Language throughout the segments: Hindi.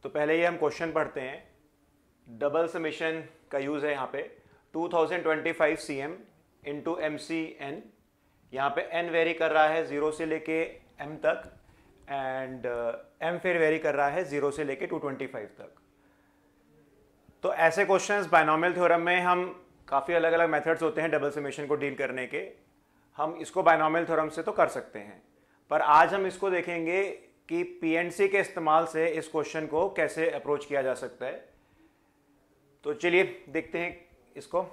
तो पहले ये हम क्वेश्चन पढ़ते हैं। डबल समेशन का यूज़ है यहाँ पे 2025 cm इंटू MCN। यहाँ पे n वेरी कर रहा है 0 से लेके m तक एंड m फिर वेरी कर रहा है 0 से लेके 225 तक। तो ऐसे क्वेश्चंस बायनॉमियल थ्योरम में हम काफ़ी अलग अलग मेथड्स होते हैं डबल समेशन को डील करने के। हम इसको बायनॉमियल थ्योरम से तो कर सकते हैं, पर आज हम इसको देखेंगे कि PNC के इस्तेमाल से इस क्वेश्चन को कैसे अप्रोच किया जा सकता है। तो चलिए देखते हैं इसको।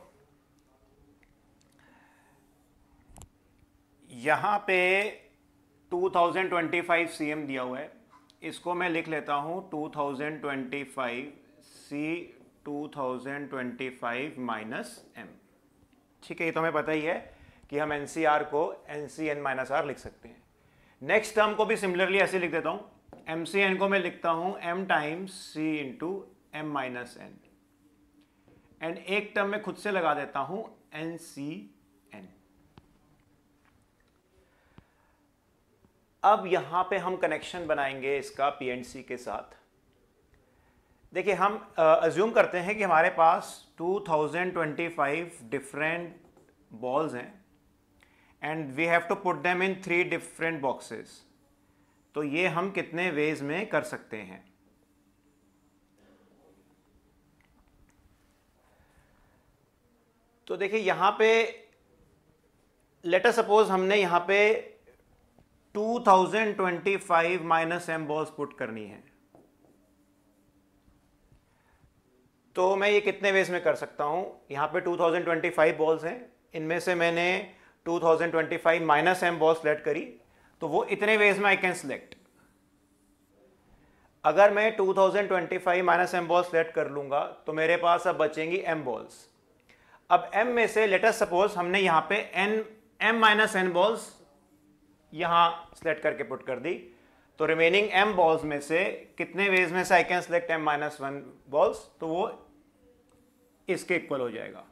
यहाँ पे 2025 cm दिया हुआ है, इसको मैं लिख लेता हूँ 2025 C 2025 माइनस m। ठीक है, ये तो हमें पता ही है कि हम NCR को NCN माइनस R लिख सकते हैं। नेक्स्ट टर्म को भी सिमिलरली ऐसे लिख देता हूँ, MCN को मैं लिखता हूँ m times C into m minus n and एक टर्म में खुद से लगा देता हूँ NCN। अब यहां पे हम कनेक्शन बनाएंगे इसका PNC के साथ। देखिए, हम अज्यूम करते हैं कि हमारे पास 2025 डिफरेंट बॉल्स हैं and we have to put them in 3 different boxes. तो ये हम कितने वेज में कर सकते हैं? तो देखिए, यहां पे लेट अस सपोज हमने यहां पे 2025 माइनस m बॉल्स पुट करनी है। तो मैं ये कितने वेज में कर सकता हूं? यहां पे 2025 बॉल्स हैं, इनमें से मैंने 2025 माइनस m बॉल सेलेक्ट करी, तो वो इतने वेज में आई कैन सेलेक्ट। अगर मैं 2025 माइनस m बॉल सेलेक्ट कर लूंगा तो मेरे पास अब बचेंगी m बॉल्स। अब m में से लेट अस सपोज हमने यहां पे m माइनस n बॉल्स यहां सेलेक्ट करके पुट कर दी, तो रिमेनिंग m बॉल्स में से कितने वेज में से I can select m minus 1 balls? तो वो इसके इक्वल हो जाएगा।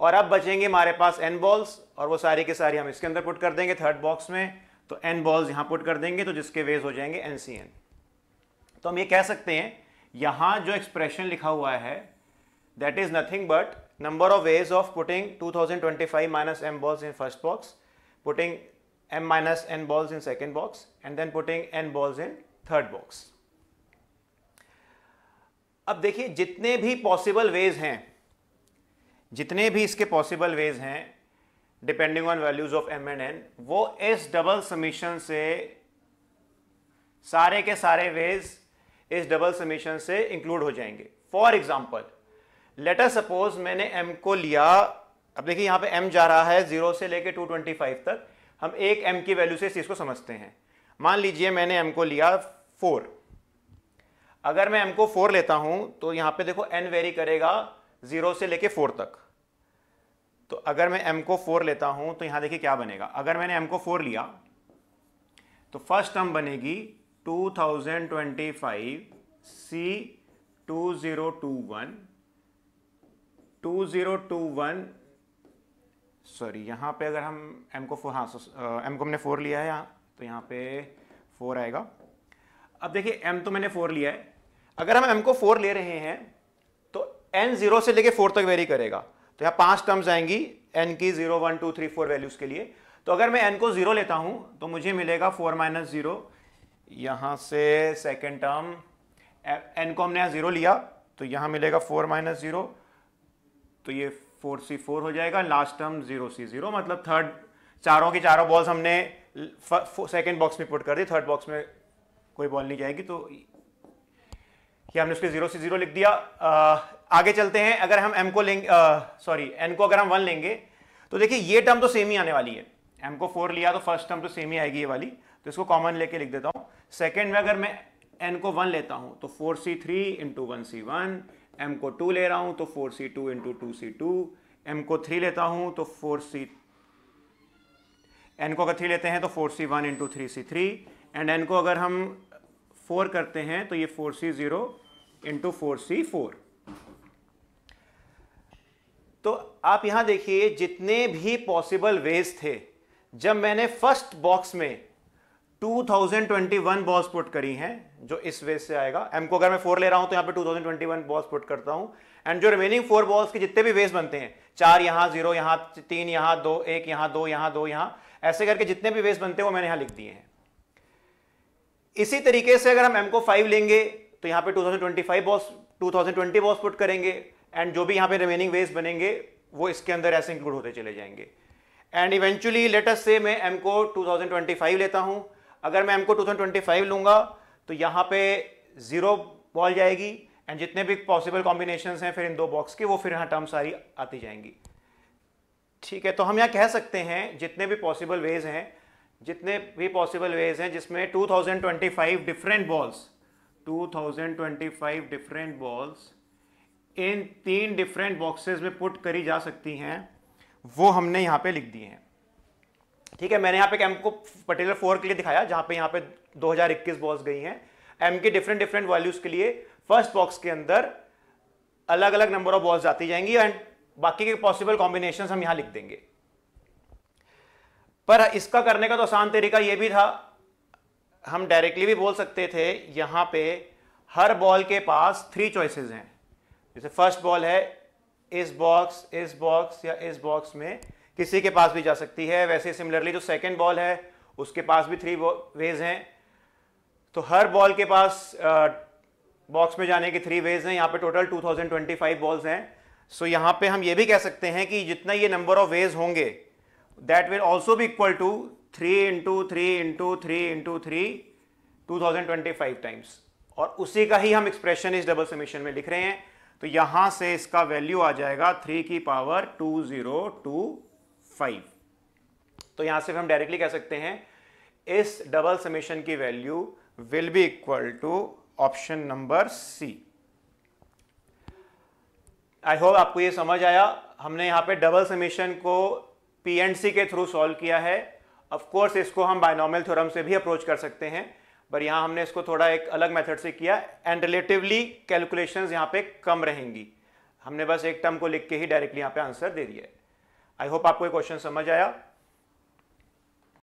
और अब बचेंगे हमारे पास n बॉल्स और वो सारी के सारी हम इसके अंदर पुट कर देंगे थर्ड बॉक्स में। तो n बॉल्स यहां पुट कर देंगे तो जिसके वेज हो जाएंगे NCN। तो हम ये कह सकते हैं यहां जो एक्सप्रेशन लिखा हुआ है that is nothing but number of ways of putting 2025 minus m balls in first box, putting m minus n balls in second box and then putting n balls in third box। अब देखिए, जितने भी पॉसिबल वेज हैं, जितने भी इसके पॉसिबल वेज हैं depending on values of m and n, वो इस डबल समीशन से सारे के सारे वेज इस डबल समीशन से इंक्लूड हो जाएंगे। For example let us suppose मैंने m को लिया। अब देखिए, यहां पे m जा रहा है 0 से लेके 225 तक। हम एक m की वैल्यू से इस चीज को समझते हैं। मान लीजिए मैंने m को लिया 4। अगर मैं m को 4 लेता हूं तो यहां पे देखो n वेरी करेगा 0 से लेके 4 तक। तो अगर मैं m को 4 लेता हूं तो यहां देखिए क्या बनेगा। अगर मैंने m को 4 लिया तो फर्स्ट टर्म बनेगी 2025 C 2021 सॉरी, यहाँ पे अगर हम m को 4, हाँ m को हमने 4 लिया है यहाँ, तो यहाँ पे 4 आएगा। अब देखिए, m तो मैंने 4 लिया है। अगर हम m को 4 ले रहे हैं तो n 0 से लेके 4 तक वेरी करेगा। तो यहाँ 5 टर्म्स आएंगी n की 0 1 2 3 4 वैल्यूज के लिए। तो अगर मैं n को 0 लेता हूँ तो मुझे मिलेगा 4 माइनस 0। यहाँ से सेकेंड टर्म n को हमने यहाँ 0 लिया तो यहाँ मिलेगा 4 माइनस 0, तो ये 4C4 हो जाएगा। लास्ट टर्म 0C0, मतलब थर्ड चारों की चारों बॉल्स हमने सेकेंड बॉक्स में पुट कर दी, थर्ड बॉक्स में कोई बॉल नहीं जाएगी। तो ये हमने उसके 0C0 लिख दिया। आगे चलते हैं। अगर हम m को लेंगे, सॉरी n को अगर हम 1 लेंगे तो देखिए ये टर्म तो सेम ही आने वाली है। m को 4 लिया तो फर्स्ट टर्म तो सेम ही आएगी ये वाली, तो इसको कॉमन लेके लिख देता हूँ। सेकेंड में अगर मैं n को 1 लेता हूँ तो 4C3 इंटू 1C1, m को 2 ले रहा हूं तो 4C2 इंटू 2C2, m को 3 लेता हूं तो n को अगर 3 लेते हैं तो 4C1 into 3C3 and n को अगर हम 4 करते हैं तो ये 4C0 इंटू 4C4। तो आप यहां देखिए, जितने भी पॉसिबल वेज थे, जब मैंने फर्स्ट बॉक्स में 2021 बॉल्स पुट करी हैं, जो इस वे से आएगा। m को अगर मैं 4 ले रहा हूं तो यहां पे 2021 बॉल्स पुट करता हूं, एंड जो रिमेनिंग 4 बॉल्स के जितने भी वेज बनते हैं, 4 यहां, 0 यहां, 3 यहां, 2 1 यहां, 2 यहां, 2 यहां, ऐसे करके जितने भी वेज बनते हैं वो मैंने यहां लिख दिए हैं। इसी तरीके से अगर हम m को 5 लेंगे तो यहां पे 2020 बॉल्स पुट करेंगे, एंड जो भी यहां पे रिमेनिंग वेज बनेंगे वो इसके अंदर ऐसे इंक्लूड होते चले जाएंगे। एंड इवेंचुअली लेट अस से मैं m को 2025 लेता हूं। अगर मैं m को 2025 लूंगा तो यहां पे 0 बॉल जाएगी, एंड जितने भी पॉसिबल कॉम्बिनेशंस हैं फिर इन 2 बॉक्स की, वो फिर यहां टर्म सारी आती जाएंगी। ठीक है, तो हम यहां कह सकते हैं जितने भी पॉसिबल वेज हैं जिसमें 2025 different balls in 3 different boxes में पुट करी जा सकती हैं, वो हमने यहां पे लिख दिए हैं। ठीक है, मैंने यहां पे m को पर्टिकुलर 4 के लिए दिखाया, जहां पे यहां पे 2021 बॉल्स गई हैं। m के डिफरेंट वैल्यूज के लिए फर्स्ट बॉक्स के अंदर अलग अलग नंबर ऑफ बॉल्स आती जाएंगी, एंड बाकी के पॉसिबल कॉम्बिनेशंस हम यहां लिख देंगे। पर इसका करने का तो आसान तरीका यह भी था, हम डायरेक्टली भी बोल सकते थे, यहां पे हर बॉल के पास 3 चॉइसेस हैं। जैसे फर्स्ट बॉल है इस बॉक्स या इस बॉक्स में किसी के पास भी जा सकती है, वैसे सिमिलरली जो सेकंड बॉल है उसके पास भी 3 वेज हैं। तो हर बॉल के पास बॉक्स में जाने के 3 वेज हैं। यहाँ पे टोटल 2025 बॉल्स हैं। सो यहाँ पे हम ये भी कह सकते हैं कि जितना ये नंबर ऑफ वेज होंगे दैट विल ऑल्सो भी इक्वल टू 3 × 3 × 3 × 3 2025 टाइम्स, और उसी का ही हम एक्सप्रेशन इस डबल समेशन में लिख रहे हैं। तो यहां से इसका वैल्यू आ जाएगा 3 की पावर 2025। तो यहां से हम डायरेक्टली कह सकते हैं इस डबल समेशन की value will be equal to option number C. I hope आपको ये समझ आया। हमने यहां पे डबल समेशन को पीएनसी के थ्रू सॉल्व किया है। ऑफ कोर्स इसको हम बायनॉमियल थ्योरम से भी अप्रोच कर सकते हैं, पर यहां हमने इसको थोड़ा एक अलग मेथड से किया, एंड रिलेटिवली कैलकुलेशंस यहां पे कम रहेंगी। हमने बस एक टर्म को लिख के ही डायरेक्टली यहां पे आंसर दे दिया है। आई होप आपको ये क्वेश्चन समझ आया।